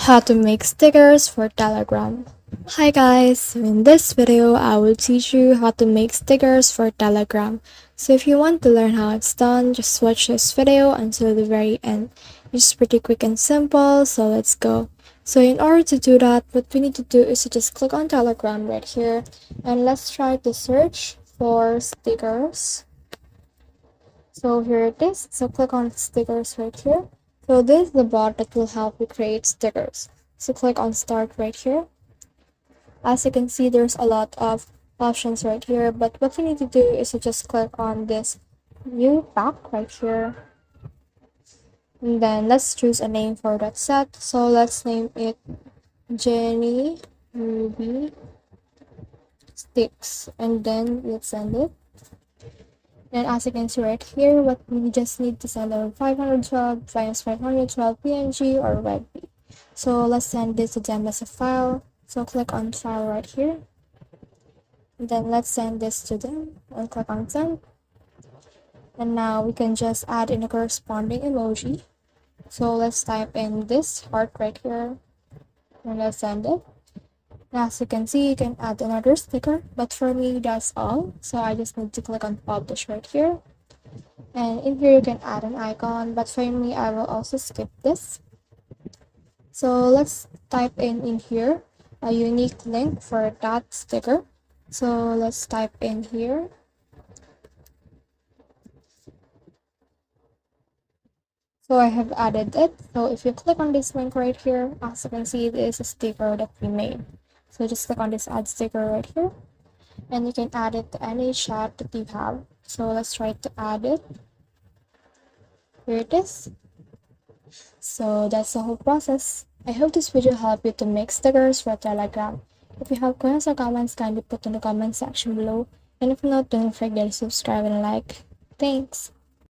How to make stickers for Telegram. Hi guys, so in this video I will teach you how to make stickers for Telegram. So if you want to learn how it's done, just watch this video until the very end. It's pretty quick and simple, so let's go. So in order to do that, what we need to do is to just click on Telegram right here and let's try to search for stickers. So here it is. So click on stickers right here. So this is the bot that will help you create stickers. So click on start right here. As you can see, there's a lot of options right here, but what you need to do is to just click on this new pack right here. And then let's choose a name for that set. So let's name it Jenny Ruby Sticks, and then let's send it. And as you can see right here, what we just need to send our 512 minus 512 PNG or WebP. So let's send this to them as a file. So click on file right here. And then let's send this to them and click on send. And now we can just add in a corresponding emoji. So let's type in this heart right here and let's send it. As you can see, you can add another sticker, but for me that's all. So I just need to click on publish right here, and in here you can add an icon, but for me I will also skip this. So let's type in here a unique link for that sticker. So let's type in here. So I have added it. So if you click on this link right here, as you can see, it is a sticker that we made. So just click on this add sticker right here, and you can add it to any chat that you have. So let's try to add it. Here it is. So that's the whole process. I hope this video helped you to make stickers for Telegram. If you have questions or comments, kindly put in the comment section below. And if not, don't forget to subscribe and like. Thanks.